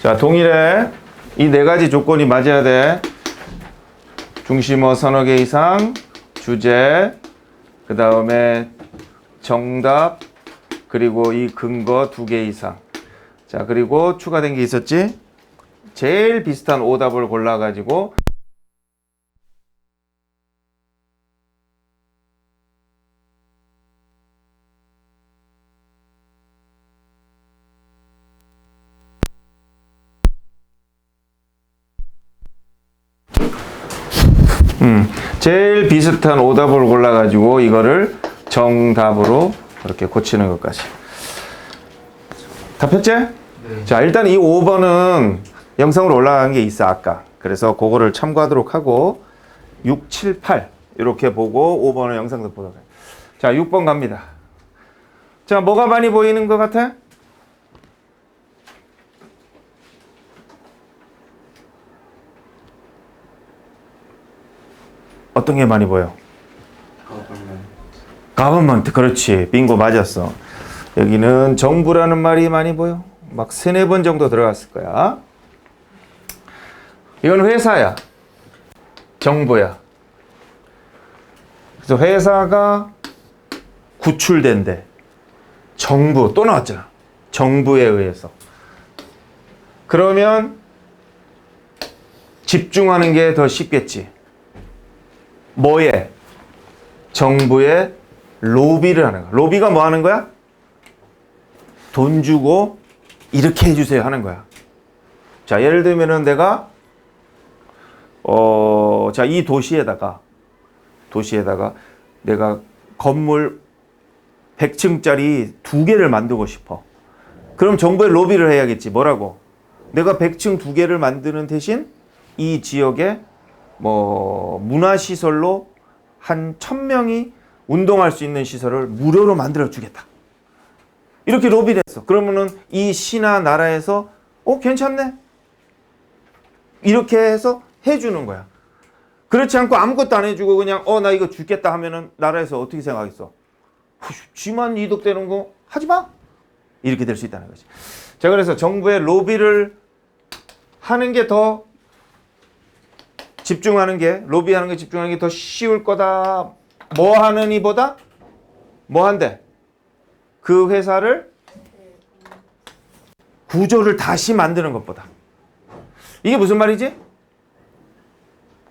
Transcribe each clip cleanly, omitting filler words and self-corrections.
자, 동일해. 이 네 가지 조건이 맞아야 돼. 중심어 서너 개 이상, 주제, 그 다음에 정답, 그리고 이 근거 두 개 이상. 자, 그리고 추가된 게 있었지? 제일 비슷한 오답을 골라가지고 제일 비슷한 오답을 골라가지고 이거를 정답으로 이렇게 고치는 것까지. 다 폈지? 네. 자, 일단 이 5번은 영상으로 올라간 게 있어, 아까. 그래서 그거를 참고하도록 하고 6, 7, 8 이렇게 보고 5번은 영상도 보도록 해요. 자, 6번 갑니다. 자, 뭐가 많이 보이는 것 같아? 어떤 게 많이 보여? government. 그렇지. 빙고 맞았어. 여기는 정부라는 말이 많이 보여. 막 3, 4번 정도 들어갔을 거야. 이건 회사야. 정부야. 그래서 회사가 구출된대. 정부 또 나왔잖아. 정부에 의해서. 그러면 집중하는 게 더 쉽겠지. 뭐에? 정부에 로비를 하는 거야. 로비가 뭐 하는 거야? 돈 주고 이렇게 해주세요 하는 거야. 자, 예를 들면은 내가 자, 이 도시에다가 내가 건물 100층짜리 2개를 만들고 싶어. 그럼 정부에 로비를 해야겠지. 뭐라고? 내가 100층 2개를 만드는 대신 이 지역에 뭐 문화시설로 한 1000명이 운동할 수 있는 시설을 무료로 만들어 주겠다. 이렇게 로비를 했어. 그러면은 이 시나 나라에서 괜찮네. 이렇게 해서 해주는 거야. 그렇지 않고 아무것도 안 해주고 그냥 나 이거 주겠다 하면은 나라에서 어떻게 생각했어? 쥐만 이득되는 거 하지 마. 이렇게 될 수 있다는 거지. 자, 그래서 정부의 로비를 하는 게 더 집중하는 게, 로비하는 게 집중하는 게 더 쉬울 거다. 뭐 하는 이보다 뭐 한대? 그 회사를 구조를 다시 만드는 것보다. 이게 무슨 말이지?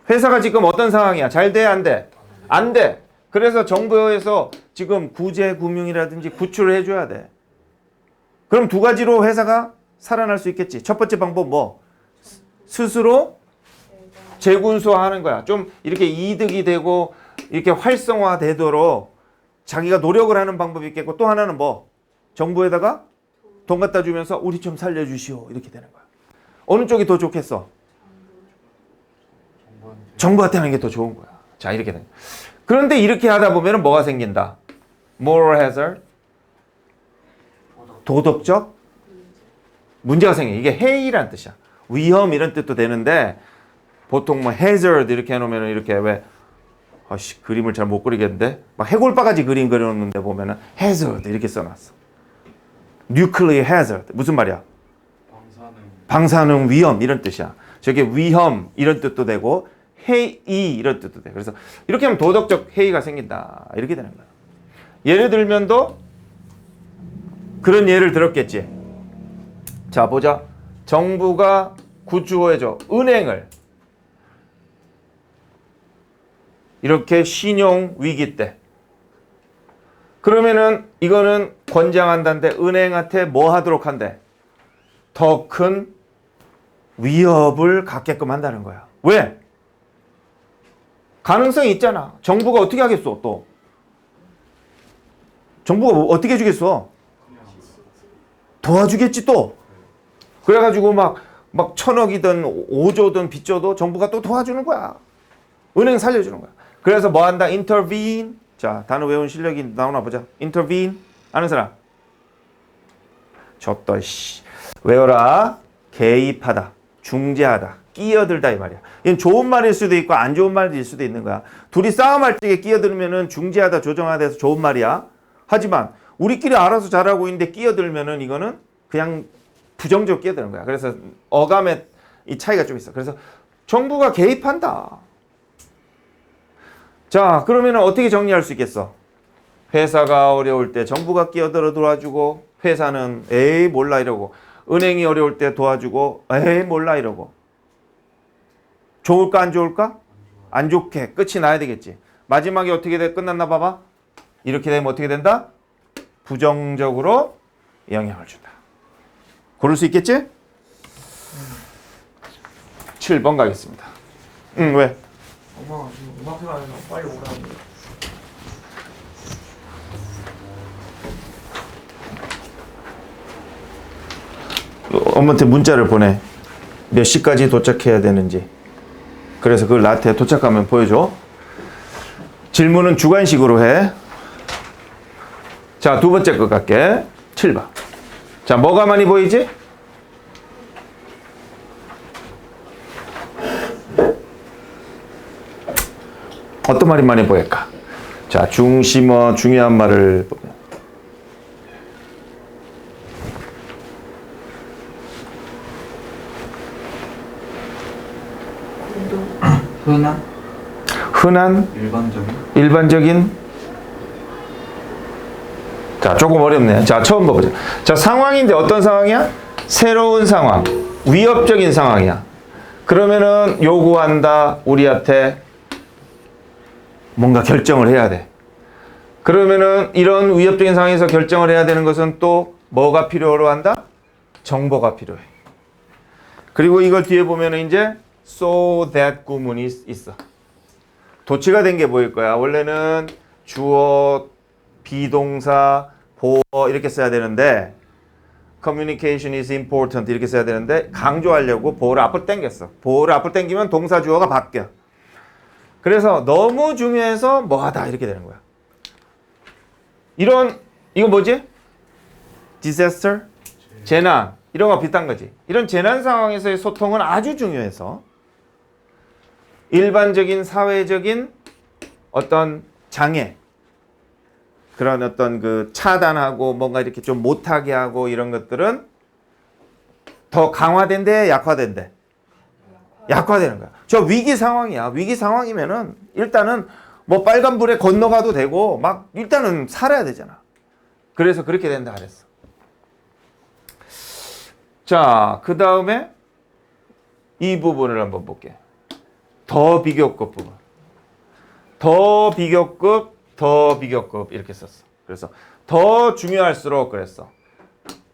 회사가 지금 어떤 상황이야? 잘 돼? 안 돼? 안 돼. 그래서 정부에서 지금 구제금융이라든지 구출을 해줘야 돼. 그럼 두 가지로 회사가 살아날 수 있겠지. 첫 번째 방법 뭐? 스스로 재군수화하는 거야. 좀 이렇게 이득이 되고 이렇게 활성화되도록 자기가 노력을 하는 방법이 있겠고, 또 하나는 뭐? 정부에다가 돈 갖다 주면서 우리 좀 살려주시오. 이렇게 되는 거야. 어느 쪽이 더 좋겠어? 정부한테 하는 게 더 좋은 거야. 자, 이렇게 된 거야. 그런데 이렇게 하다 보면 뭐가 생긴다? moral hazard. 도덕적 문제가 생겨. 이게 해이란 뜻이야. 위험 이런 뜻도 되는데, 보통 뭐 hazard 이렇게 해놓으면 이렇게 왜 그림을 잘 못 그리겠는데 막 해골바가지 그림 그려놓는데 보면은 hazard 이렇게 써놨어. nuclear hazard 무슨 말이야? 방사능 위험 이런 뜻이야. 저게 위험 이런 뜻도 되고 해이 이런 뜻도 돼. 그래서 이렇게 하면 도덕적 해이가 생긴다 이렇게 되는 거야. 예를 들면도 그런 예를 들었겠지. 자, 보자. 정부가 구조해줘. 은행을 이렇게 신용 위기 때. 그러면은 이거는 권장한다는데 은행한테 뭐 하도록 한대? 더 큰 위협을 갖게끔 한다는 거야. 왜? 가능성이 있잖아. 정부가 어떻게 하겠어, 또? 정부가 어떻게 해주겠어? 도와주겠지, 또. 그래가지고 막 1000억이든 5조든 빚져도 정부가 또 도와주는 거야. 은행 살려주는 거야. 그래서 뭐 한다? intervene. 자, 단어 외운 실력이 나오나 보자. intervene. 아는 사람? 졌다, 씨. 외워라. 개입하다. 중재하다. 끼어들다 이 말이야. 이건 좋은 말일 수도 있고 안 좋은 말일 수도 있는 거야. 둘이 싸움할 적에 끼어들면은 중재하다, 조정하다 해서 좋은 말이야. 하지만 우리끼리 알아서 잘하고 있는데 끼어들면은 이거는 그냥 부정적으로 끼어드는 거야. 그래서 어감의 이 차이가 좀 있어. 그래서 정부가 개입한다. 자, 그러면 어떻게 정리할 수 있겠어? 회사가 어려울 때 정부가 끼어들어 도와주고, 회사는 에이 몰라 이러고, 은행이 어려울 때 도와주고 에이 몰라 이러고. 좋을까 안 좋을까? 안 좋게 끝이 나야 되겠지. 마지막에 어떻게 끝났나 봐봐. 이렇게 되면 어떻게 된다? 부정적으로 영향을 준다. 고를 수 있겠지? 7번 가겠습니다. 응, 왜? 엄마가 지금 음악회가 아니라 빨리 오라고. 엄마한테 문자를 보내. 몇 시까지 도착해야 되는지. 그래서 그걸 나한테 도착하면 보여줘. 질문은 주관식으로 해. 자, 두 번째 거 갈게. 7번. 자, 뭐가 많이 보이지? 어떤 말이 많이 보일까? 자, 중심어 중요한 말을 보면. 흔한 일반적인 자, 조금 어렵네. 자, 처음 봐보자. 자, 상황인데 어떤 상황이야? 새로운 상황, 위협적인 상황이야. 그러면은 요구한다, 우리한테 뭔가 결정을 해야 돼. 그러면은 이런 위협적인 상황에서 결정을 해야 되는 것은 또 뭐가 필요로 한다? 정보가 필요해. 그리고 이걸 뒤에 보면은 이제 so that 구문이 있어. 도치가 된 게 보일 거야. 원래는 주어, 비동사, 보어 이렇게 써야 되는데 communication is important 이렇게 써야 되는데 강조하려고 보어를 앞으로 당겼어. 보어를 앞으로 당기면 동사 주어가 바뀌어. 그래서 너무 중요해서 뭐하다 이렇게 되는 거야. 이거 뭐지? disaster? 재난. 이런 거 비슷한 거지. 이런 재난 상황에서의 소통은 아주 중요해서 일반적인 사회적인 어떤 장애, 그런 어떤 그 차단하고 뭔가 이렇게 좀 못하게 하고 이런 것들은 더 강화된대, 약화된대? 약화되는 거야. 저 위기 상황이야. 위기 상황이면은 일단은 뭐 빨간불에 건너가도 되고 막 일단은 살아야 되잖아. 그래서 그렇게 된다 그랬어. 자, 그 다음에 이 부분을 한번 볼게. 더 비교급 부분. 더 비교급, 더 비교급 이렇게 썼어. 그래서 더 중요할수록 그랬어.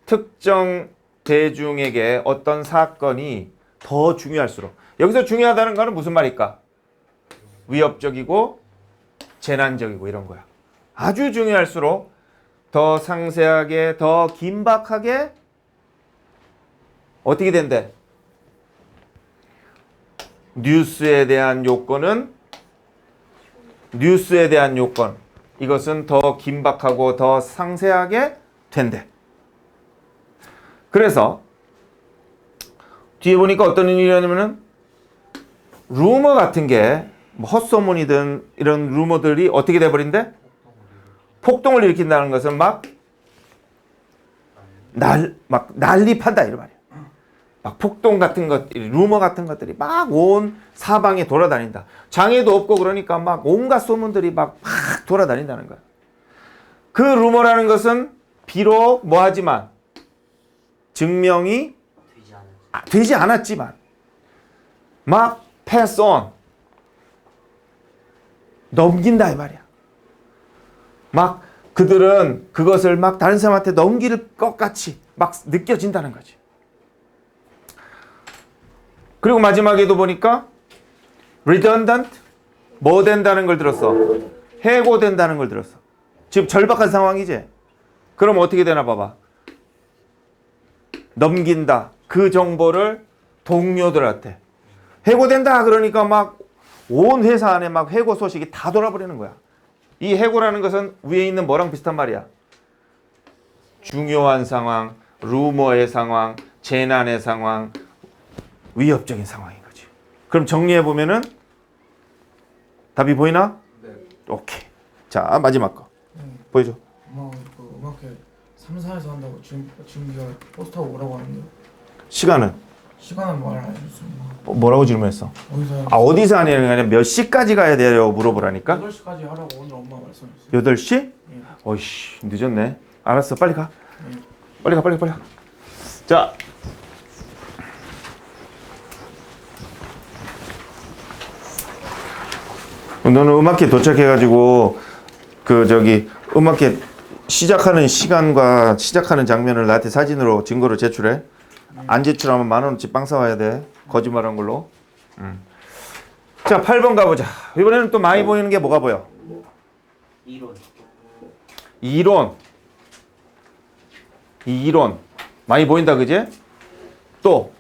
특정 대중에게 어떤 사건이 더 중요할수록. 여기서 중요하다는 거는 무슨 말일까? 위협적이고 재난적이고 이런 거야. 아주 중요할수록 더 상세하게, 더 긴박하게 어떻게 된대? 뉴스에 대한 요건 이것은 더 긴박하고 더 상세하게 된대. 그래서 뒤에 보니까 어떤 일이냐면은 루머 같은 게 뭐 헛소문이든 이런 루머들이 어떻게 돼버린대? 폭동을 일으킨다는 것은 막 난립한다 이런 말이야. 막 폭동 같은 것, 루머 같은 것들이 막 온 사방에 돌아다닌다. 장애도 없고 그러니까 막 온갖 소문들이 막 돌아다닌다는 거야. 그 루머라는 것은 비록 뭐하지만 증명이 되지 않았지만 막 pass on 넘긴다 이 말이야. 막 그들은 그것을 막 다른 사람한테 넘길 것 같이 막 느껴진다는 거지. 그리고 마지막에도 보니까 redundant 뭐 된다는 걸 들었어. 해고된다는 걸 들었어. 지금 절박한 상황이지. 그럼 어떻게 되나 봐봐. 넘긴다. 그 정보를 동료들한테. 해고된다 그러니까 막 온 회사 안에 막 해고 소식이 다 돌아버리는 거야. 이 해고라는 것은 위에 있는 뭐랑 비슷한 말이야. 중요한 상황, 루머의 상황, 재난의 상황, 위협적인 상황인 거지. 그럼 정리해 보면은 답이 보이나? 네. 오케이. 자, 마지막 거. 보여줘. 엄마가 그 음악회 3사에서 한다고 지금 포스터하고 오라고 하는데 시간은? 시간은 말을 안 해줬어. 엄마. 뭐라고 질문했어? 어디서? 아, 어디서 하냐는 게 아니라 몇 시까지 가야 돼요? 물어보라니까? 8시까지 하라고 오늘 엄마 말씀했어요. 8시? 예. 어이씨, 늦었네. 알았어, 빨리 가. 예. 빨리 가, 빨리 가, 빨리 가. 자. 너는 음악회 도착해가지고, 음악회 시작하는 시간과 시작하는 장면을 나한테 사진으로 증거로 제출해. 안 제출하면 10,000원어치 빵 사와야 돼. 거짓말한 걸로. 자, 8번 가보자. 이번에는 또 많이 보이는 게 뭐가 보여? 이론. 이론. 많이 보인다, 그지? 또.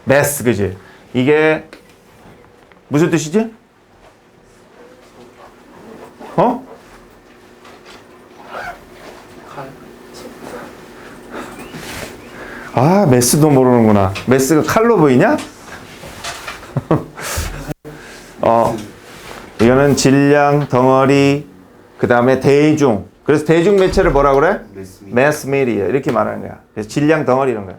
매스, 그지? 이게 무슨 뜻이지? 아, 매스도 모르는구나. 매스가 칼로 보이냐? 이거는 질량, 덩어리, 그 다음에 대중. 그래서 대중 매체를 뭐라 그래? 매스 미디어. 이렇게 말하는 거야. 그래서 질량, 덩어리 이런 거야.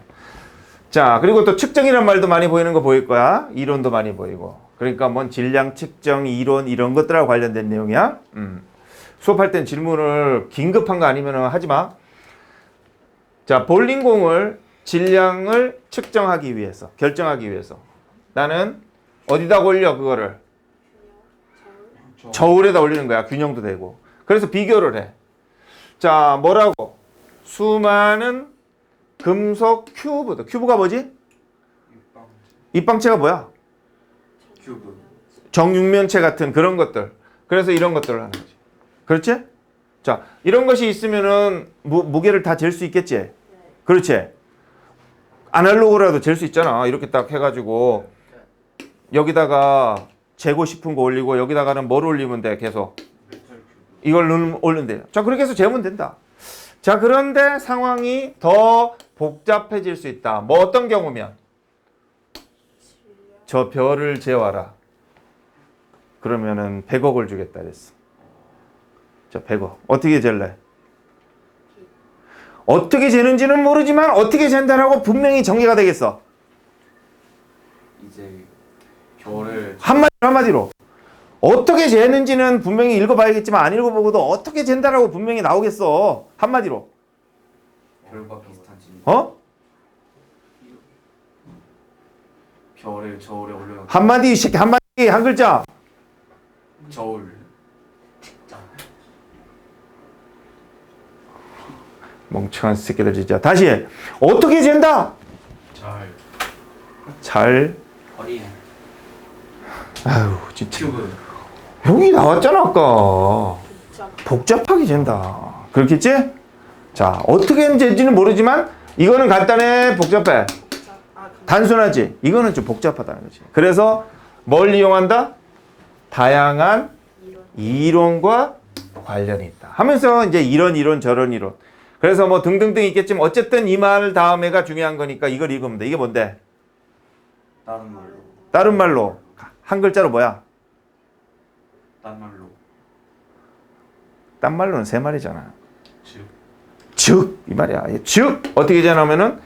자, 그리고 또 측정이란 말도 많이 보이는 거 보일 거야. 이론도 많이 보이고. 그러니까 뭔 질량, 측정, 이론 이런 것들하고 관련된 내용이야. 수업할 땐 질문을 긴급한 거 아니면 하지 마. 자, 볼링공을 질량을 측정하기 위해서, 결정하기 위해서 나는 어디다 올려 그거를? 저울에다 올리는 거야. 균형도 되고. 그래서 비교를 해. 자, 뭐라고? 수많은 금속 큐브도. 큐브가 뭐지? 입방체가 뭐야? 큐브. 정육면체 같은 그런 것들. 그래서 이런 것들을 하는 거지. 그렇지? 자, 이런 것이 있으면은 무게를 다 잴 수 있겠지? 그렇지? 아날로그라도 잴 수 있잖아. 이렇게 딱 해가지고 여기다가 재고 싶은 거 올리고 여기다가는 뭘 올리면 돼? 계속 이걸 올리면 돼요. 자, 그렇게 해서 재면 된다. 자, 그런데 상황이 더 복잡해질 수 있다. 뭐 어떤 경우면? 저 별을 재와라. 그러면은 100억을 주겠다 그랬어. 자, 100억. 어떻게 잴래? 어떻게 재는지는 모르지만 어떻게 잰다라고 분명히 전개가 되겠어. 이제 별을 한마디로. 어떻게 재는지는 분명히 읽어봐야겠지만 안 읽어보고도 어떻게 잰다라고 분명히 나오겠어. 한마디로. 별과 비슷한 진. 별을 저울에 올려놓고 한마디 한 글자. 저울. 멍청한 새끼들 진짜. 다시 해. 어떻게 잰다? 잘. 어린. 아유, 진짜. 큐브. 여기 나왔잖아 아까. 복잡하게 잰다. 그렇겠지? 자, 어떻게 재는지는 모르지만 이거는 간단해, 복잡해? 단순하지? 이거는 좀 복잡하다는 거지. 그래서 뭘 이용한다? 다양한 이론과 관련이 있다 하면서 이제 이런 이론 저런 이론. 그래서 뭐 등등등 있겠지만 어쨌든 이 말 다음에가 중요한 거니까 이걸 읽으면 돼. 이게 뭔데? 다른 말로. 다른 말로 한 글자로 뭐야? 딴 말로. 딴 말로는 세 말이잖아. 즉. 이 말이야. 즉 어떻게 되냐면은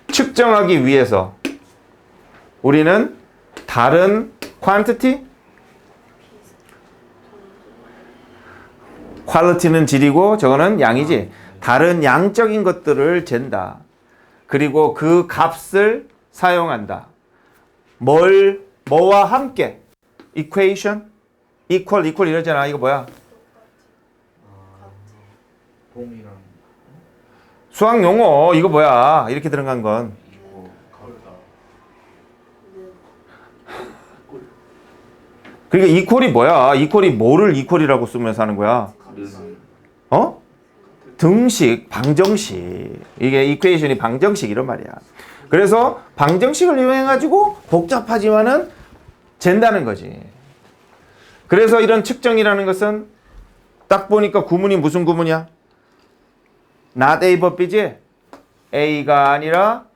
측정하기 위해서 우리는 다른 quantity, quality는 질이고 저거는 양이지. 다른 양적인 것들을 잰다. 그리고 그 값을 사용한다. 뭐와 함께? equation, equal 이러잖아. 이거 뭐야? 봄이랑 수학 용어. 이거 뭐야? 이렇게 들어간 건. 이거 가을다. 그러니까 equal이 뭐야? equal이 뭐를 equal이라고 쓰면서 하는 거야? 가르는 등식, 방정식. 이게 equation이 방정식 이런 말이야. 그래서 방정식을 이용해가지고 복잡하지만은 잰다는 거지. 그래서 이런 측정이라는 것은 딱 보니까 구문이 무슨 구문이야? not A but B지? A가 아니라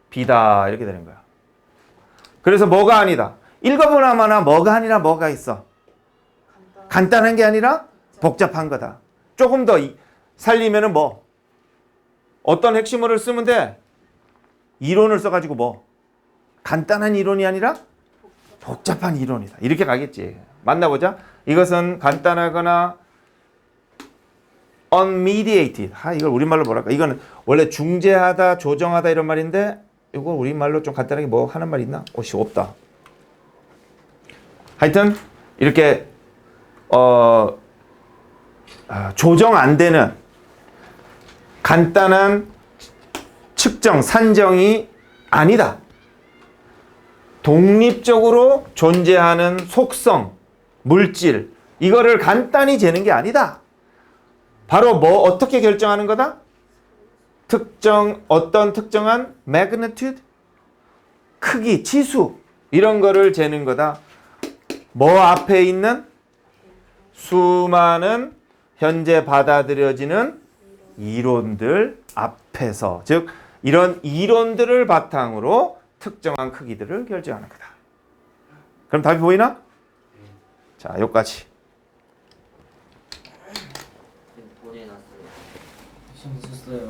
B다 이렇게 되는 거야. 그래서 뭐가 아니다. 읽어보나마나 뭐가 아니라 뭐가 있어. 간단한 게 아니라 복잡한 거다. 조금 더 살리면은 뭐 어떤 핵심어를 쓰면 돼? 이론을 써가지고 뭐 간단한 이론이 아니라 복잡한 이론이다. 이렇게 가겠지. 만나보자. 이것은 간단하거나 unmediated. 이걸 우리말로 뭐랄까? 이거는 원래 중재하다, 조정하다 이런 말인데 이걸 우리말로 좀 간단하게 뭐 하는 말 있나? 없다. 하여튼 이렇게 조정 안 되는 간단한 측정, 산정이 아니다. 독립적으로 존재하는 속성, 물질, 이거를 간단히 재는 게 아니다. 바로 뭐 어떻게 결정하는 거다? 어떤 특정한 magnitude, 크기, 치수 이런 거를 재는 거다. 뭐 앞에 있는 수많은 현재 받아들여지는 이론들 앞에서, 즉 이런 이론들을 바탕으로 특정한 크기들을 결정하는 거다. 그럼 답이 보이나? 자, 여기까지. 보내놨어요. 시험 썼어요.